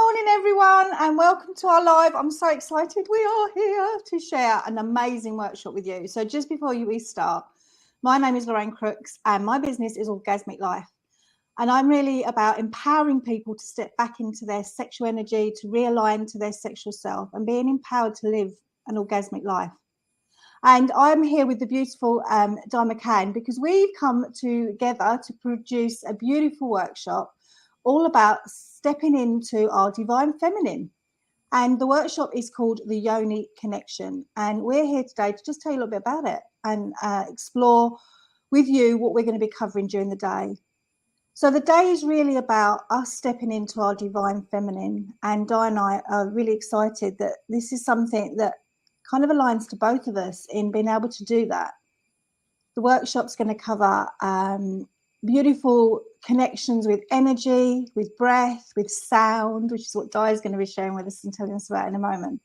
morning, everyone, and welcome to our live. I'm so excited. We are here to share an amazing workshop with you. So just before we start, my name is Lorraine Crooks and my business is Orgasmic Life. And I'm really about empowering people to step back into their sexual energy, to realign to their sexual self and being empowered to live an orgasmic life. And I'm here with the beautiful Di McCann because we've come together to produce a beautiful workshop all about stepping into our divine feminine. And the workshop is called the Yoni Connection. And we're here today to just tell you a little bit about it and explore with you what we're going to be covering during the day. So the day is really about us stepping into our divine feminine. And Di and I are really excited that this is something that kind of aligns to both of us in being able to do that. The workshop's going to cover beautiful connections with energy, with breath, with sound, which is what Di is going to be sharing with us and telling us about in a moment.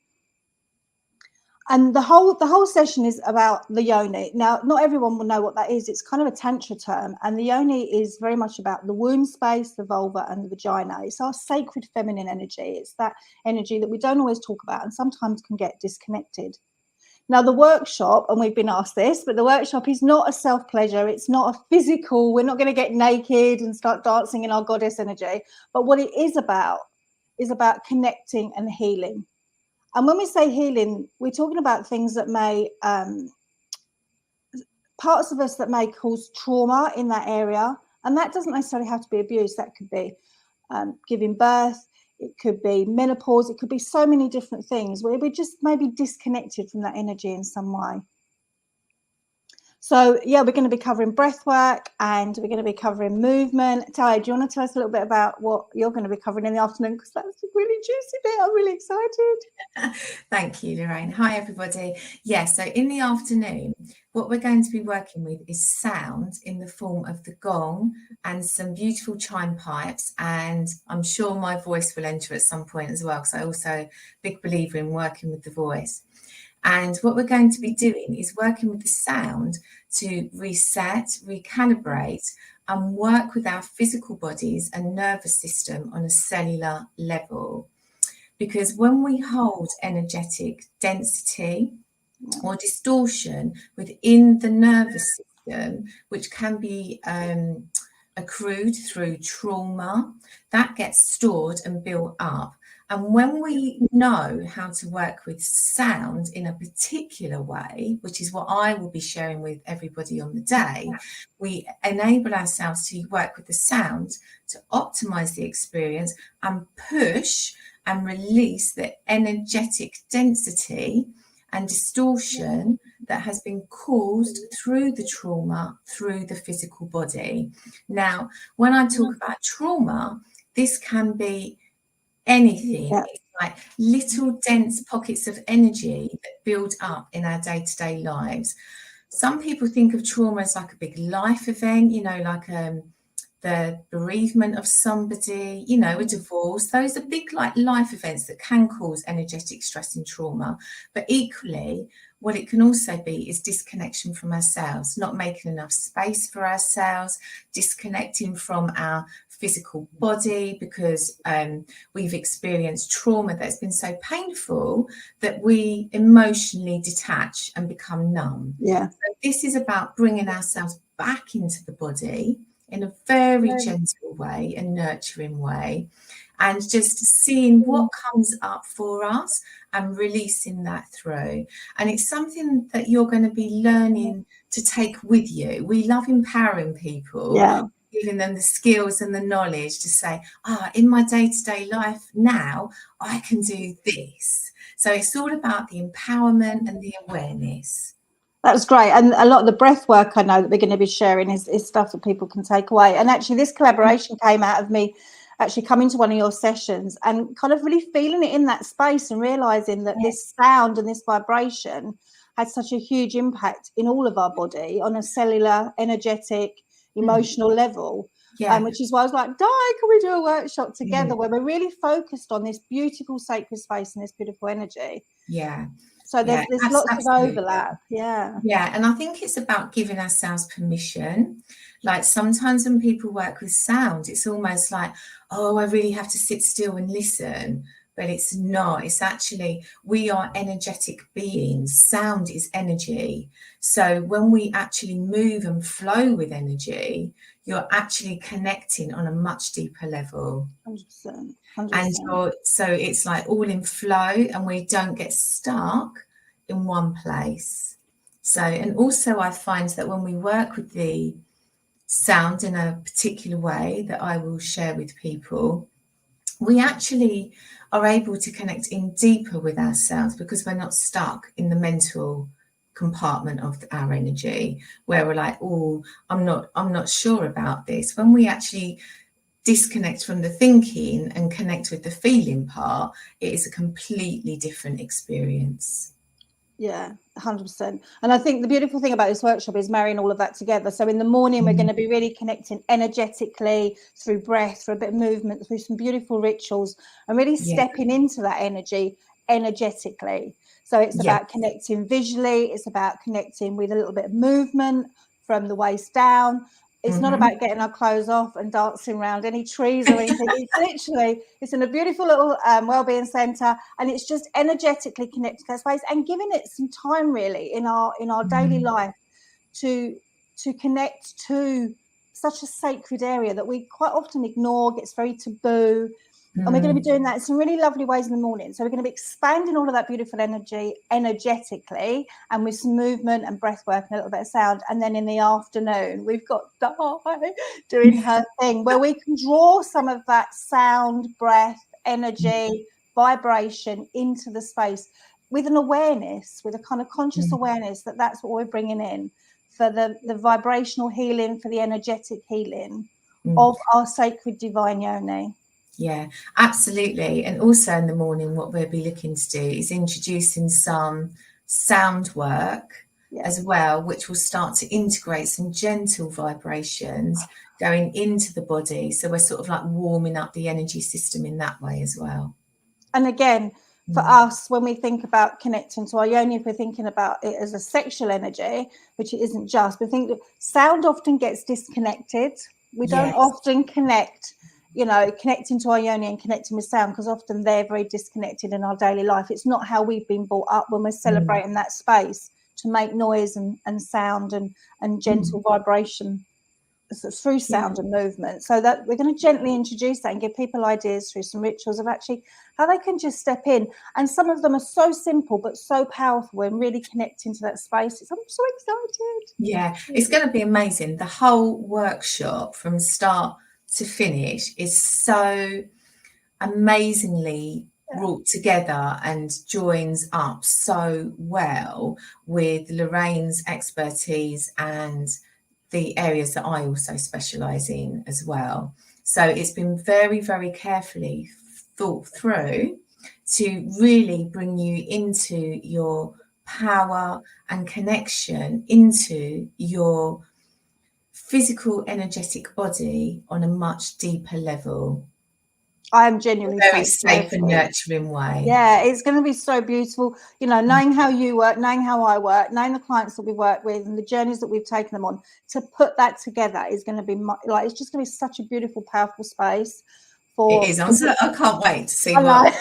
And the whole session is about the yoni. Now, not everyone will know what that is. It's kind of a tantra term, and the yoni is very much about the womb space, the vulva, and the vagina. It's our sacred feminine energy. It's that energy that we don't always talk about and sometimes can get disconnected. Now, the workshop, and we've been asked this, but the workshop is not a self-pleasure. It's not a physical. We're not going to get naked and start dancing in our goddess energy. But what it is about connecting and healing. And when we say healing, we're talking about things that may, parts of us that may cause trauma in that area. And that doesn't necessarily have to be abuse. That could be giving birth. It could be menopause. It could be so many different things where we're just maybe disconnected from that energy in some way. So, yeah, we're going to be covering breath work and we're going to be covering movement. Ty, do you want to tell us a little bit about what you're going to be covering in the afternoon? Because that's a really juicy bit. I'm really excited. Thank you, Lorraine. Hi, everybody. Yeah, so in the afternoon, what we're going to be working with is sound in the form of the gong and some beautiful chime pipes. And I'm sure my voice will enter at some point as well, because I'm also a big believer in working with the voice. And what we're going to be doing is working with the sound to reset, recalibrate, and work with our physical bodies and nervous system on a cellular level. Because when we hold energetic density or distortion within the nervous system, which can be accrued through trauma, that gets stored and built up. And when we know how to work with sound in a particular way, which is what I will be sharing with everybody on the day, we enable ourselves to work with the sound to optimize the experience and push and release the energetic density and distortion that has been caused through the trauma, through the physical body. Now, when I talk about trauma, this can be anything. Yeah. It's like little dense pockets of energy that build up in our day-to-day lives. Some people think of trauma as like a big life event, you know, like the bereavement of somebody, you know, a divorce. Those are big like life events that can cause energetic stress and trauma. But equally, what it can also be is disconnection from ourselves, not making enough space for ourselves, disconnecting from our physical body because we've experienced trauma that's been so painful that we emotionally detach and become numb. Yeah. So this is about bringing ourselves back into the body in a very gentle way and nurturing way, and just seeing what comes up for us and releasing that through. And it's something that you're going to be learning to take with you. We love empowering people, giving them the skills and the knowledge to say, in my day-to-day life now, I can do this. So it's all about the empowerment and the awareness. That was great. And a lot of the breath work I know that we're going to be sharing is stuff that people can take away. And actually this collaboration came out of me actually coming to one of your sessions and kind of really feeling it in that space and realizing that this sound and this vibration had such a huge impact in all of our body on a cellular, energetic, emotional level. Which is why I was like, Di, can we do a workshop together where we're really focused on this beautiful sacred space and this beautiful energy? So there's lots of overlap. Yeah, and I think it's about giving ourselves permission. Like sometimes when people work with sound, it's almost like, oh, I really have to sit still and listen. But it's not. It's actually, we are energetic beings. Sound is energy. So when we actually move and flow with energy, you're actually connecting on a much deeper level. 100%. And so it's like all in flow, and we don't get stuck in one place. So, and also I find that when we work with the sound in a particular way that I will share with people, we actually are able to connect in deeper with ourselves, because we're not stuck in the mental compartment of our energy where we're like, oh, I'm not sure about this. When we actually disconnect from the thinking and connect with the feeling part, it is a completely different experience. Yeah, 100%. And I think the beautiful thing about this workshop is marrying all of that together. So in the morning, we're going to be really connecting energetically through breath, through a bit of movement, through some beautiful rituals, and really stepping into that energy energetically. So it's about connecting visually. It's about connecting with a little bit of movement from the waist down. It's not about getting our clothes off and dancing around any trees or anything. It's literally, it's in a beautiful little wellbeing centre, and it's just energetically connected to that space and giving it some time really in our daily life to connect to such a sacred area that we quite often ignore, gets very taboo. And we're going to be doing that in some really lovely ways in the morning. So we're going to be expanding all of that beautiful energy energetically, and with some movement and breath work and a little bit of sound. And then in the afternoon, we've got Di doing her thing, where we can draw some of that sound, breath, energy, vibration into the space with an awareness, with a kind of conscious awareness that that's what we're bringing in for the vibrational healing, for the energetic healing of our sacred divine Yoni. Yeah, absolutely. And also in the morning, what we'll be looking to do is introducing some sound work as well, which will start to integrate some gentle vibrations going into the body. So we're sort of like warming up the energy system in that way as well. And again, for us, when we think about connecting to our Yoni, if we're thinking about it as a sexual energy, which it isn't just, we think that sound often gets disconnected. We don't often connect, connecting to our Yoni and connecting with sound, because often they're very disconnected in our daily life. It's not how we've been brought up when we're celebrating that space to make noise and sound and gentle vibration through sound and movement. So that we're going to gently introduce that and give people ideas through some rituals of actually how they can just step in. And some of them are so simple but so powerful and really connecting to that space. I'm so excited. Yeah, it's going to be amazing. The whole workshop from start to finish is so amazingly brought together and joins up so well with Lorraine's expertise and the areas that I also specialise in as well. So it's been very, very carefully thought through to really bring you into your power and connection into your physical, energetic body on a much deeper level. I am genuinely very safe and nurturing way. Yeah, it's going to be so beautiful. Knowing how you work, knowing how I work, knowing the clients that we work with and the journeys that we've taken them on, to put that together is going to be it's just going to be such a beautiful, powerful space. It is. I can't wait to see what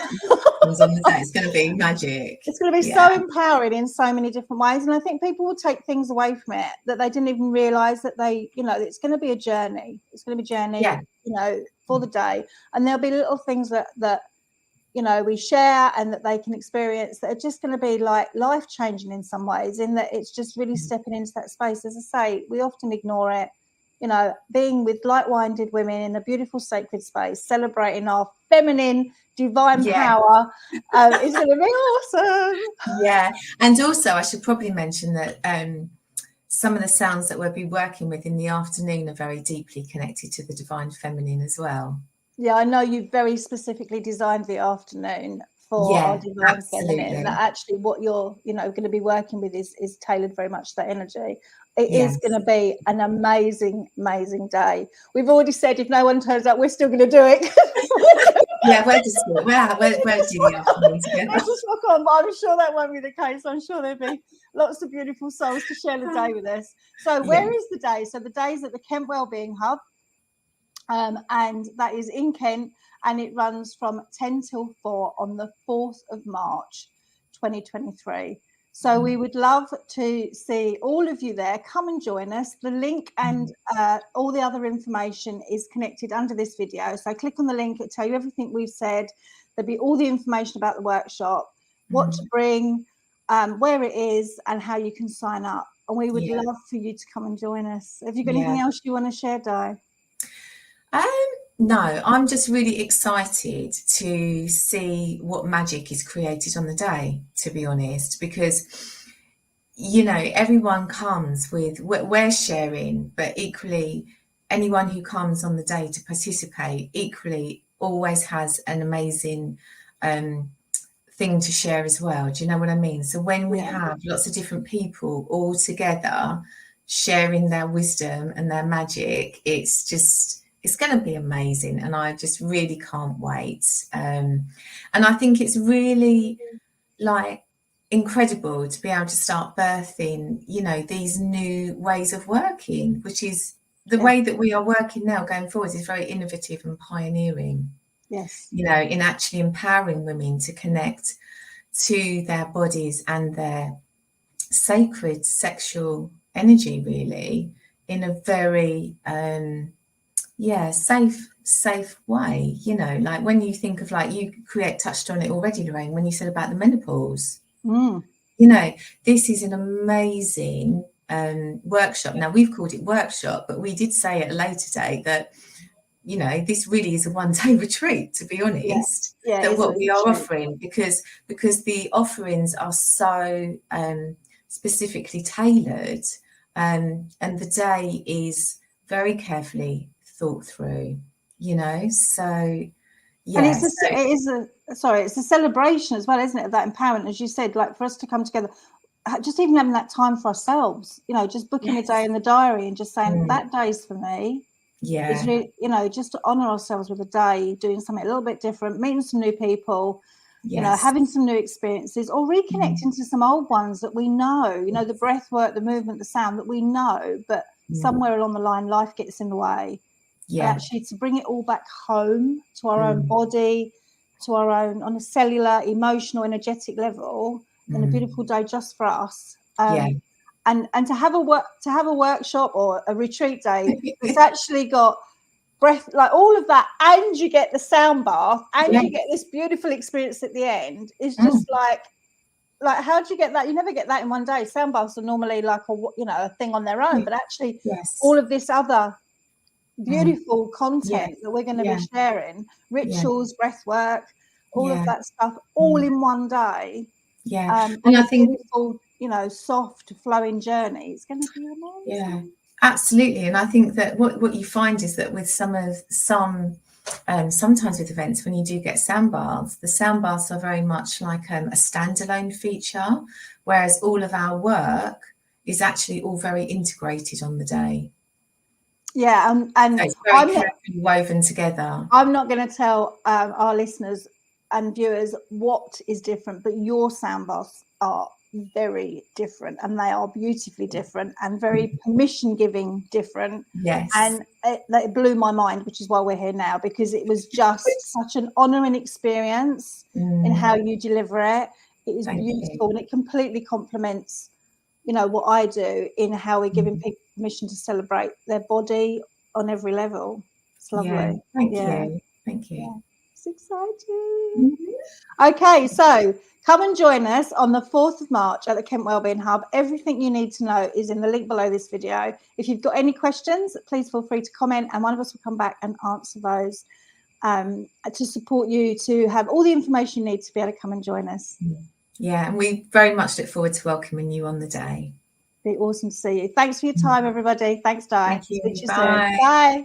comes on the day. It's going to be magic. It's going to be so empowering in so many different ways. And I think people will take things away from it that they didn't even realise that it's going to be a journey. It's going to be a journey, for the day. And there'll be little things that we share and that they can experience that are just going to be like life-changing in some ways, in that it's just really stepping into that space. As I say, we often ignore it. Being with like-minded women in a beautiful sacred space, celebrating our feminine divine power is going to be awesome. Yeah, and also I should probably mention that some of the sounds that we'll be working with in the afternoon are very deeply connected to the divine feminine as well. Yeah, I know you've very specifically designed the afternoon for our divine feminine. That actually what you're going to be working with is tailored very much to that energy. It is going to be an amazing day. We've already said if no one turns up, we're still going to do it. We'll do the afternoon together. Just rock on, but I'm sure that won't be the case. I'm sure there'll be lots of beautiful souls to share the day with us. So where is the day? So the day is at the Kent Wellbeing Hub. and that is in Kent, and it runs from 10 till 4 on the 4th of March 2023. So we would love to see all of you there. Come and join us. The link and all the other information is connected under this video. So click on the link, it'll tell you everything we've said. There'll be all the information about the workshop, what to bring, where it is, and how you can sign up. And we would love for you to come and join us. Have you got anything else you want to share, Di? No, I'm just really excited to see what magic is created on the day, to be honest, because, you know, everyone comes with, we're sharing, but equally anyone who comes on the day to participate equally always has an amazing thing to share as well. Do you know what I mean? So when we have lots of different people all together sharing their wisdom and their magic, it's going to be amazing, and I just really can't wait. And I think it's really like incredible to be able to start birthing, you know, these new ways of working, which is the way that we are working now going forward is very innovative and pioneering. Yes. You know, in actually empowering women to connect to their bodies and their sacred sexual energy, really, in a very safe way. You know, like when you think of, like, you touched on it already, Lorraine, when you said about the menopause. You know, this is an amazing workshop. Now, we've called it workshop, but we did say at a later date that, you know, this really is a one-day retreat, to be honest. That what we are offering, because the offerings are so specifically tailored, and the day is very carefully thought through, you know. So and it's a celebration as well, isn't it, of that empowerment, as you said, like for us to come together, just even having that time for ourselves, you know, just booking a day in the diary and just saying that day's for me. It's really, you know, just to honor ourselves with a day, doing something a little bit different, meeting some new people, you know, having some new experiences, or reconnecting to some old ones that we know, you know, the breath work, the movement, the sound that we know, but somewhere along the line life gets in the way. And actually to bring it all back home to our own body, to our own, on a cellular, emotional, energetic level, and a beautiful day just for us. And to have a workshop or a retreat day that's actually got breath, like all of that, and you get the sound bath, and you get this beautiful experience at the end, is just like how do you get that? You never get that in one day. Sound baths are normally like a thing on their own, but actually all of this other beautiful content that we're going to be sharing, rituals, breath work, all of that stuff, all in one day. And I think beautiful, you know, soft flowing journey. It's going to be amazing. Absolutely. And I think that what you find is that with sometimes with events, when you do get sound baths, the sound baths are very much like a standalone feature, whereas all of our work is actually all very integrated on the day. And so it's very carefully woven together. I'm not going to tell our listeners and viewers what is different, but your sound baths are very different, and they are beautifully different and very permission giving different. And it blew my mind, which is why we're here now, because it was just such an honouring experience in how you deliver it. It is beautiful, and it completely complements, you know, what I do in how we're giving people permission to celebrate their body on every level. It's lovely. Thank you. It's exciting. Okay, so come and join us on the 4th of March at the Kent Wellbeing Hub. Everything you need to know is in the link below this video. If you've got any questions, please feel free to comment, and one of us will come back and answer those to support you to have all the information you need to be able to come and join us. And we very much look forward to welcoming you on the day. Be awesome to see you. Thanks for your time, everybody. Thanks, Di. Thank you. Bye. Bye.